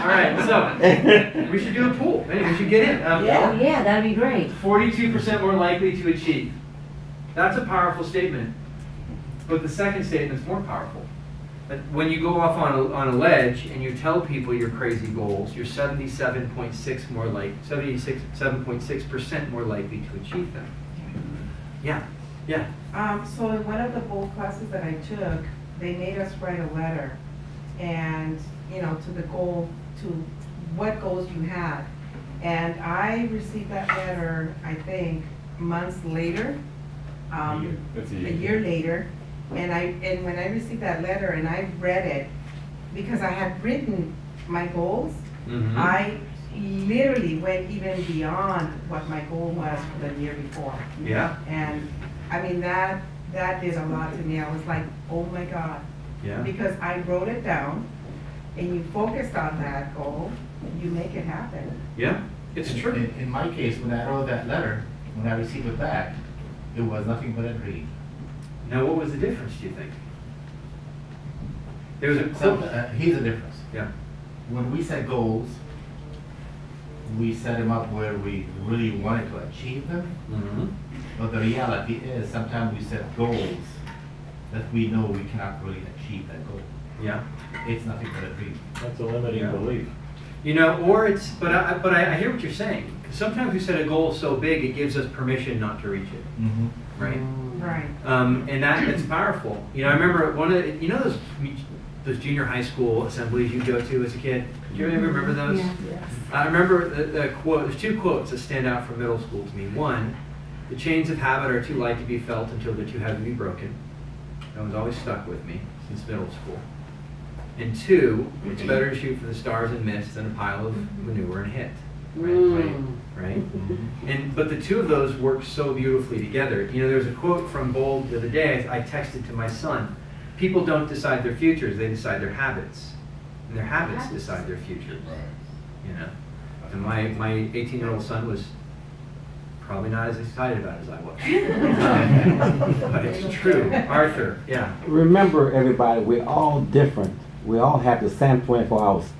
All right, so we should do a pool. Maybe we should get in. Yeah, that'd be great. 42% more likely to achieve. That's a powerful statement. But the second statement is more powerful. That when you go off on a ledge and you tell people your crazy goals, you're 77.6% more likely to achieve them. Yeah. So in one of the bold classes that I took, they made us write a letter, and to the goal, to what goals you had, and I received that letter, I think, months later, a year later. And when I received that letter and I read it, because I had written my goals, I literally went even beyond what my goal was for the year before. Yeah. And I mean, that did a lot to me. I was like, oh my God. Yeah. Because I wrote it down and you focused on that goal, you make it happen. Yeah, it's true. In my case, when I wrote that letter, when I received it back, it was nothing but a dream. Now, what was the difference, do you think? There was a quote. Here's the difference. Yeah. When we set goals, we set them up where we really wanted to achieve them. But the reality is sometimes we set goals that we know we cannot really achieve that goal. Yeah. It's nothing but a dream. That's a limiting belief. Or it's, but I hear what you're saying. 'Cause sometimes we set a goal so big it gives us permission not to reach it. Right? Right. And that's powerful. I remember one of those junior high school assemblies you go to as a kid. Do you ever remember those? Yes. I remember the quote. There's two quotes that stand out from middle school to me. One, the chains of habit are too light to be felt until they're too heavy to be broken. That one's always stuck with me since middle school. And two, it's better to shoot for the stars and miss than a pile of manure and hit. Right? But the two of those work so beautifully together. There's a quote from Bold the other day. I texted to my son. People don't decide their futures; they decide their habits, and their habits decide their futures. And my 18-year-old son was probably not as excited about it as I was. But it's true. Arthur, yeah. Remember, everybody, we're all different. We all have the same 24 hours.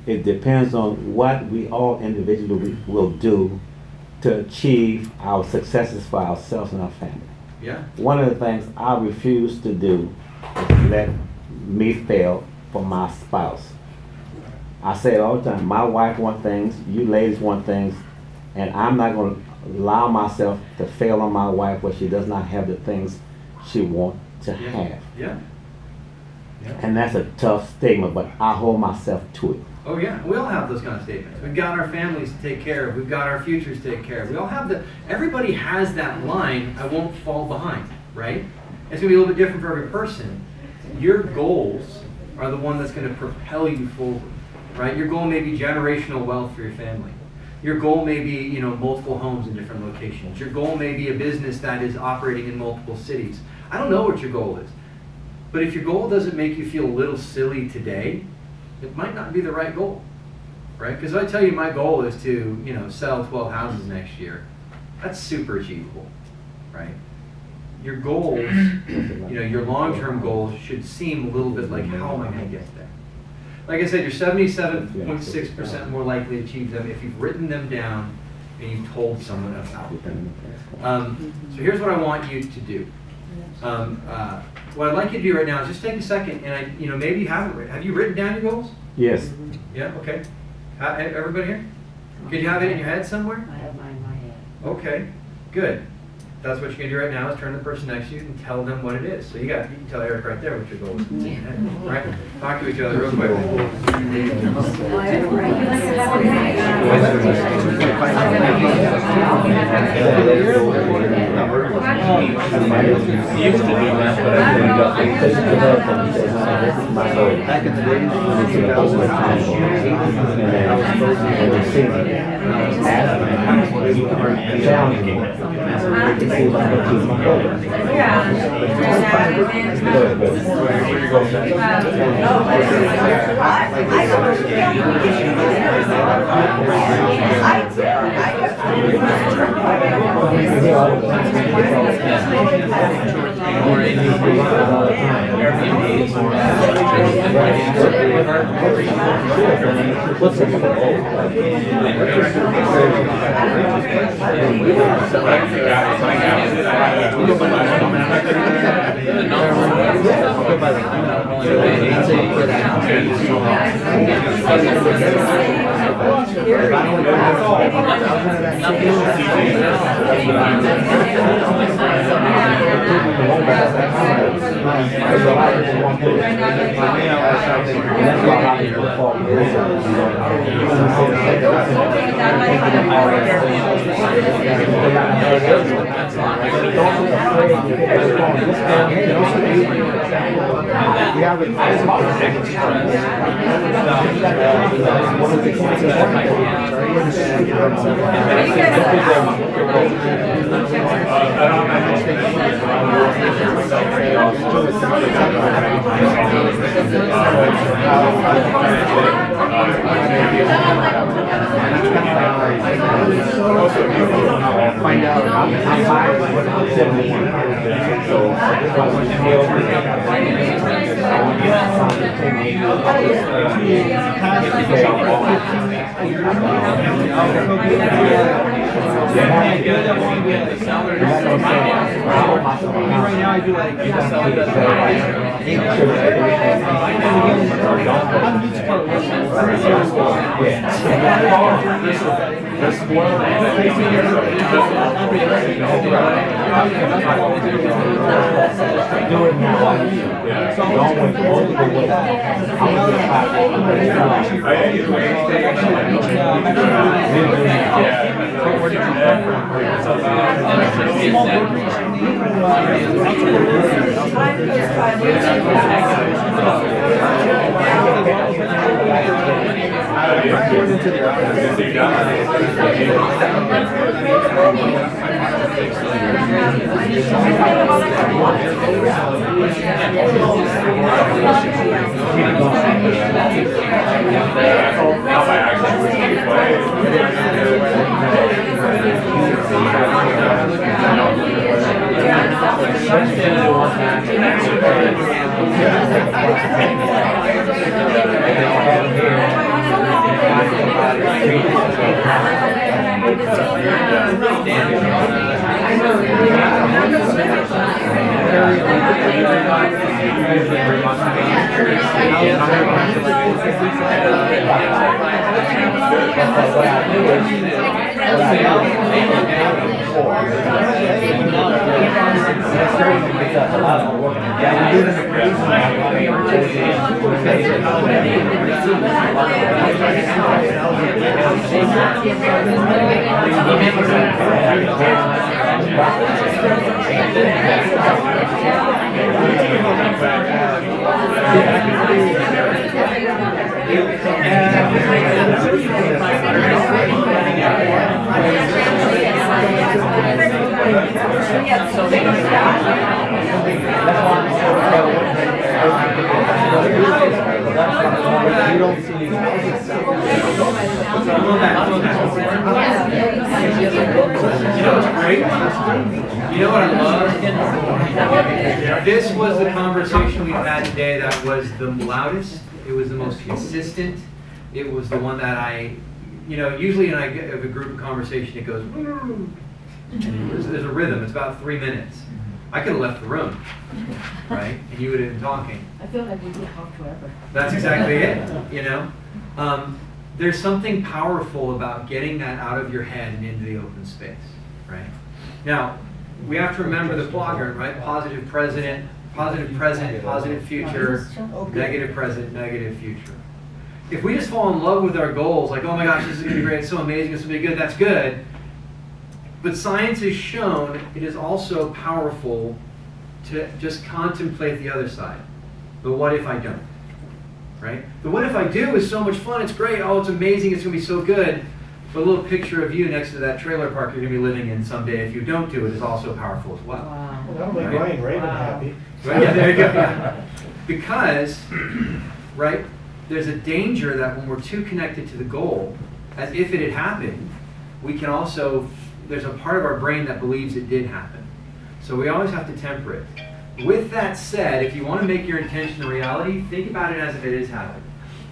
It depends on what we all individually will do to achieve our successes for ourselves and our family. Yeah. One of the things I refuse to do is to let me fail for my spouse. I say it all the time. My wife wants things, you ladies want things, and I'm not going to allow myself to fail on my wife where she does not have the things she wants to have. Yeah. And that's a tough statement, but I hold myself to it. Oh yeah, we all have those kind of statements. We've got our families to take care of. We've got our futures to take care of. We all have everybody has that line, I won't fall behind, right? It's gonna be a little bit different for every person. Your goals are the one that's gonna propel you forward, right? Your goal may be generational wealth for your family. Your goal may be, you know, multiple homes in different locations. Your goal may be a business that is operating in multiple cities. I don't know what your goal is. But if your goal doesn't make you feel a little silly today, it might not be the right goal, right? Because if I tell you my goal is to, you know, sell 12 houses next year, that's super achievable, right? Your goals, you know, your long-term goals should seem a little bit like, how am I going to get there? Like I said, you're 77.6% more likely to achieve them if you've written them down and you've told someone about them. So here's what I want you to do. What I'd like you to do right now is just take a second and maybe you haven't written. Have you written down your goals? Yes. Yeah, okay. Everybody here? Could you have it in your head somewhere? I have mine in my head. Okay, good. That's what you're gonna do right now is turn to the person next to you and tell them what it is. So you can tell Eric right there what your goal is. Right? Talk to each other real quick. Back in the days, in What's the find out I'm high, right now I do like You don't see. You know what's great? You know what I love? This was the conversation we've had today that was the loudest. It was the most consistent. It was the one that usually when I have a group conversation, it goes, and there's a rhythm. It's about 3 minutes. I could have left the room, right? And you would have been talking. I feel like we could talk forever. That's exactly it, There's something powerful about getting that out of your head and into the open space, right? Now, we have to remember the quadrant, right? Positive present, positive future, negative present, negative future. If we just fall in love with our goals, like, oh my gosh, this is going to be great, it's so amazing, it's going to be good, that's good. But science has shown it is also powerful to just contemplate the other side. The what if I don't, right? The what if I do is so much fun, it's great, oh, it's amazing, it's going to be so good. But a little picture of you next to that trailer park you're going to be living in someday if you don't do it is also powerful as well. Well, that'll make Ryan Raven happy. Right? Yeah, there you go. Yeah. Because, right, there's a danger that when we're too connected to the goal, as if it had happened, we can also, there's a part of our brain that believes it did happen. So we always have to temper it. With that said, if you want to make your intention a reality, think about it as if it is happening.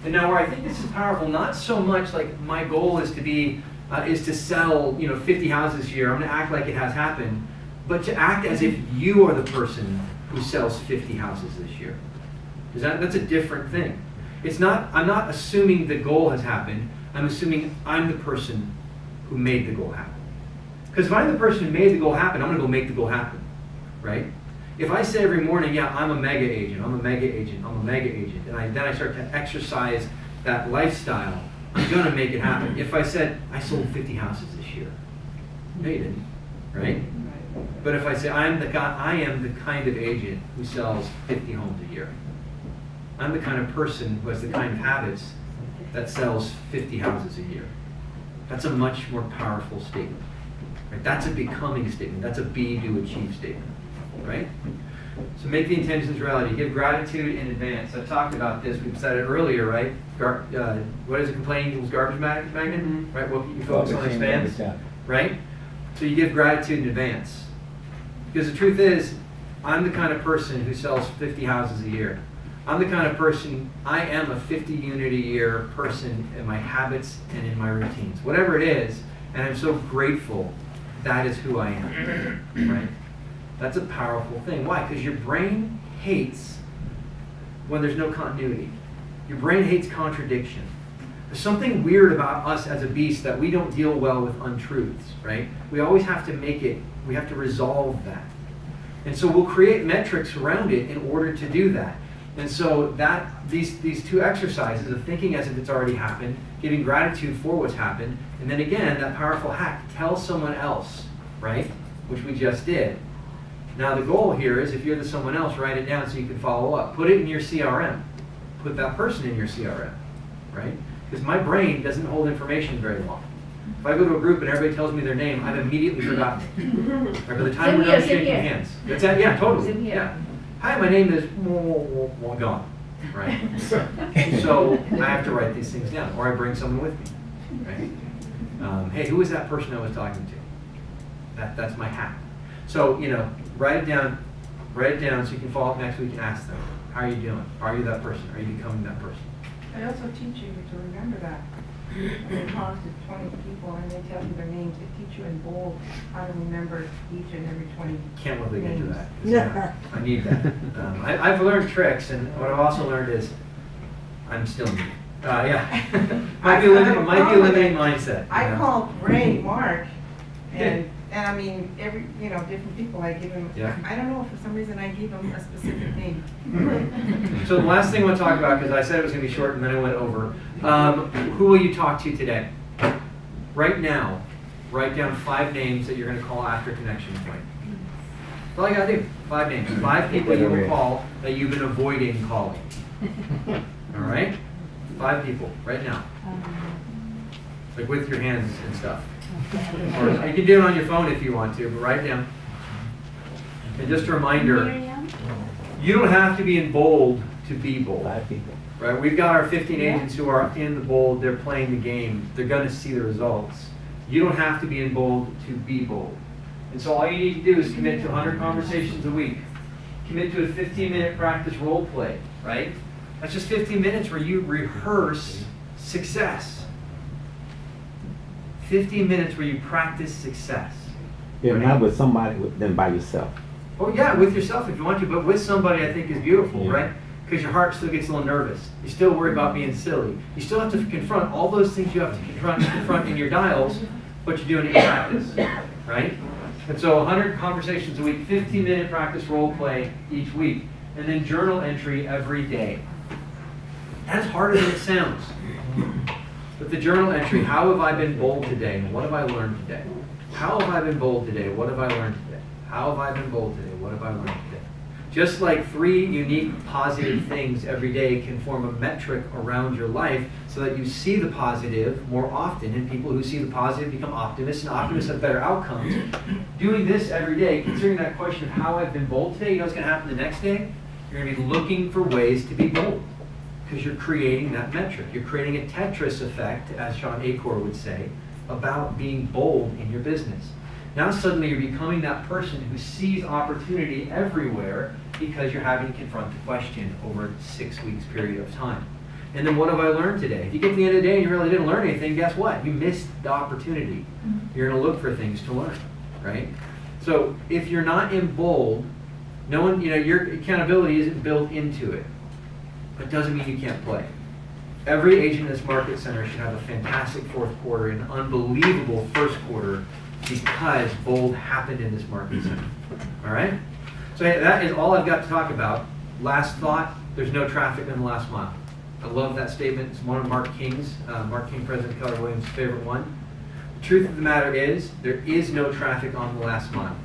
And now where I think this is powerful, not so much like my goal is to be, is to sell 50 houses a year, I'm going to act like it has happened, but to act as if you are the person who sells 50 houses this year. That's a different thing. I'm not assuming the goal has happened, I'm assuming I'm the person who made the goal happen. Because if I'm the person who made the goal happen, I'm going to go make the goal happen, right? If I say every morning, yeah, I'm a mega agent, I'm a mega agent, I'm a mega agent, and then I start to exercise that lifestyle, I'm going to make it happen. If I said, I sold 50 houses this year, no you didn't, right? But if I say, I am the kind of agent who sells 50 homes a year. I'm the kind of person who has the kind of habits that sells 50 houses a year. That's a much more powerful statement. Right? That's a becoming statement. That's a be, do, achieve statement. Right? So make the intentions reality. Give gratitude in advance. I talked about this. We've said it earlier, right? What is it? Complaining equals garbage magnet? Mm-hmm. Right? What you focus on expands. Right? So you give gratitude in advance. Because the truth is, I'm the kind of person who sells 50 houses a year. I'm the kind of person, I am a 50 unit a year person in my habits and in my routines. Whatever it is, and I'm so grateful that is who I am. Right? That's a powerful thing. Why? Because your brain hates when there's no continuity. Your brain hates contradiction. There's something weird about us as a beast that we don't deal well with untruths, right? We always have to we have to resolve that. And so we'll create metrics around it in order to do that. And so these two exercises of thinking as if it's already happened, giving gratitude for what's happened, and then again, that powerful hack, tell someone else, right? Which we just did. Now the goal here is if you're the someone else, write it down so you can follow up. Put it in your CRM. Put that person in your CRM, right? Because my brain doesn't hold information very long. If I go to a group and everybody tells me their name, I've immediately forgotten it. Or by the time we're done shaking hands. That's that, yeah, totally. Yeah. Hi, my name is gone, right? So I have to write these things down, or I bring someone with me, right? Hey, who was that person I was talking to? That's my hack. So, write it down so you can follow up next week and ask them, how are you doing? Are you that person? Are you becoming that person? I also teach you to remember that. When you talk to 20 people and they tell you their names, they teach you in bold how to remember each and every 20 Can't wait to get to names. that. Yeah, I need that. I've learned tricks, and what I've also learned is I'm still new. Yeah. might be a limiting mindset. I called Ray Mark, and I mean, different people I give him, yeah. I don't know, for some reason I gave him a specific name. So the last thing we'll talk about, because I said it was going to be short and then I went over, who will you talk to today? Right now, write down 5 names that you're going to call after connection point. That's all you got to do, 5 names. 5 people you will call that you've been avoiding calling. All right? 5 people, right now. Like with your hands and stuff. Or you can do it on your phone if you want to, but write down. And just a reminder, you don't have to be in bold to be bold. Right? We've got our 15 agents who are in the bold, they're playing the game, they're going to see the results. You don't have to be in bold to be bold. And so all you need to do is commit to 100 conversations a week. Commit to a 15-minute practice role play, right? That's just 15 minutes where you rehearse success. 15 minutes where you practice success. Yeah, not with somebody, then by yourself. Oh yeah, with yourself if you want to, but with somebody I think is beautiful, right? Because your heart still gets a little nervous. You still worry about being silly. You still have to confront all those things you have to confront in your dials, but you're doing it in practice, right? And so 100 conversations a week, 15-minute practice role play each week, and then journal entry every day. That's harder than it sounds. But the journal entry, how have I been bold today? And what have I learned today? How have I been bold today? What have I learned today? How have I been bold today? What have I learned today? Just like 3 unique positive things every day can form a metric around your life so that you see the positive more often, and people who see the positive become optimists, and optimists have better outcomes. Doing this every day, considering that question of how I've been bold today, you know what's going to happen the next day? You're going to be looking for ways to be bold because you're creating that metric. You're creating a Tetris effect, as Sean Acor would say, about being bold in your business. Now suddenly you're becoming that person who sees opportunity everywhere because you're having to confront the question over a 6 weeks period of time. And then what have I learned today? If you get to the end of the day and you really didn't learn anything, guess what? You missed the opportunity. You're going to look for things to learn, right? So if you're not in bold, no one, your accountability isn't built into it. But it doesn't mean you can't play. Every agent in this market center should have a fantastic fourth quarter and an unbelievable first quarter because bold happened in this market center. All right? So hey, that is all I've got to talk about. Last thought, there's no traffic in the last mile. I love that statement. It's one of Mark King, President Keller Williams' favorite one. The truth of the matter is, there is no traffic on the last mile.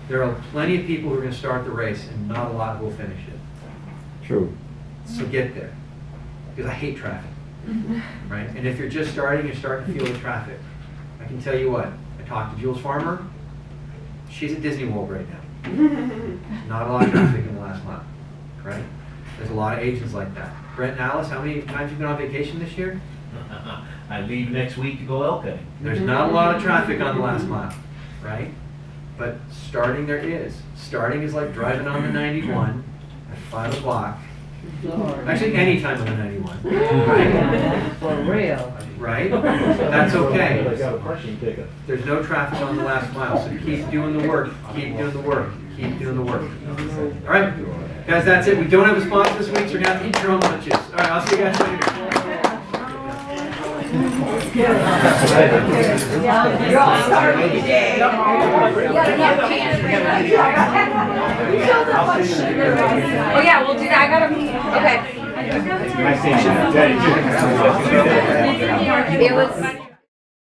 There are plenty of people who are going to start the race and not a lot will finish it. True. So get there. Because I hate traffic. Right? And if you're just starting, you're starting to feel the traffic. I can tell you what, I talked to Jules Farmer. She's at Disney World right now. Not a lot of traffic in the last mile. Right? There's a lot of agents like that. Brent and Alice, how many times have you been on vacation this year? I leave next week to go elk hunting. There's not a lot of traffic on the last mile, right? But starting there is. Starting is like driving on the 91 at 5 o'clock. Actually, any time on the 91. Right? For real. Right? That's okay. I got a parking ticket. There's no traffic on the last mile, so keep doing the work. Keep doing the work. Keep doing the work. All right, guys, that's it. We don't have a sponsor this week, so you're going to have to eat your own lunches. All right, I'll see you guys later. You're all starving today. Oh yeah, we'll do that. I gotta. Okay. Nice seeing you. It was.